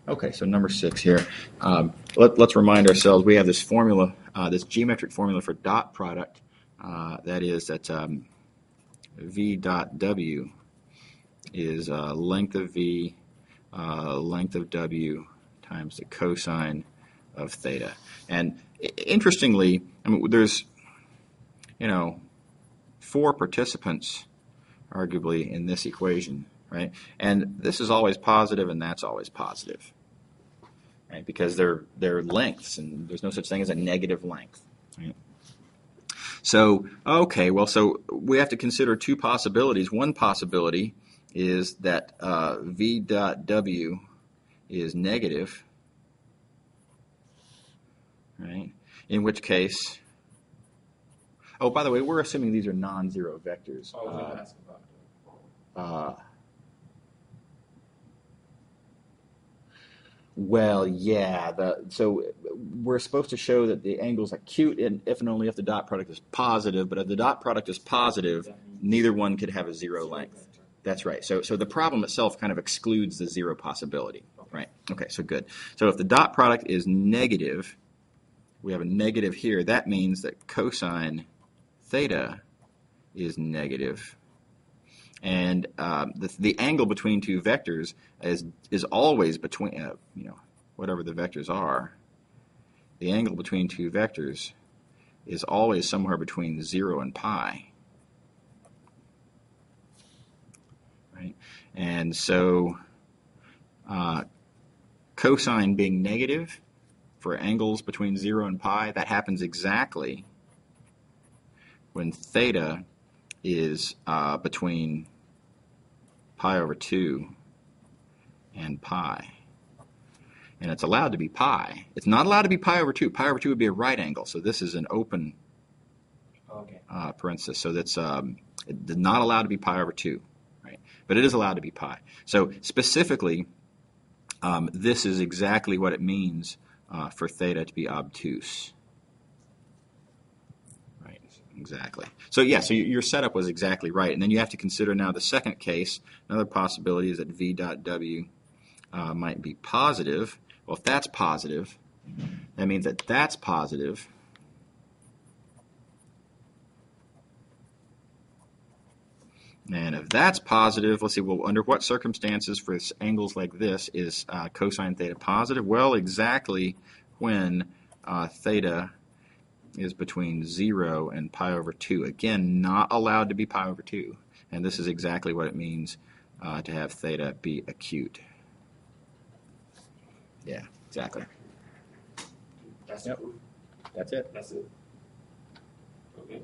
Okay, so number 6 here. Let's remind ourselves we have this formula, this geometric formula for dot product. That is that V dot W is length of V, length of W times the cosine of theta. And interestingly, I mean, there's, 4 participants, arguably, in this equation, right? And this is always positive, and that's always positive, right? Because they're lengths, and there's no such thing as a negative length, right? So, okay, well, so we have to consider 2 possibilities. One possibility is that V dot W is negative, right? In which case, oh, by the way, we're assuming these are non-zero vectors. I was going to ask about that. Well, yeah. So we're supposed to show that the angle is acute if and only if the dot product is positive. But if the dot product is positive, neither one could have a zero length. That's right. So the problem itself kind of excludes the zero possibility. Right. Okay. So good. So if the dot product is negative, we have a negative here. That means that cosine theta is negative. And the angle between 2 vectors is always between, whatever the vectors are. The angle between 2 vectors is always somewhere between 0 and pi. Right? And so cosine being negative for angles between 0 and pi, that happens exactly when theta is between pi over 2 and pi. And it's allowed to be pi. It's not allowed to be pi over 2. Pi over 2 would be a right angle, so this is an open parenthesis. So that's it's not allowed to be pi over 2, right? But it is allowed to be pi. So specifically, this is exactly what it means for theta to be obtuse. Exactly. So yeah, so your setup was exactly right. And then you have to consider now the second case. Another possibility is that V dot W might be positive. Well, if that's positive, that means that that's positive. And if that's positive, let's see, well, under what circumstances for angles like this is cosine theta positive? Well, exactly when theta is between 0 and pi over 2. Again, not allowed to be pi over 2. And this is exactly what it means to have theta be acute. Yeah, exactly. That's Yep. That's it. That's it. Okay.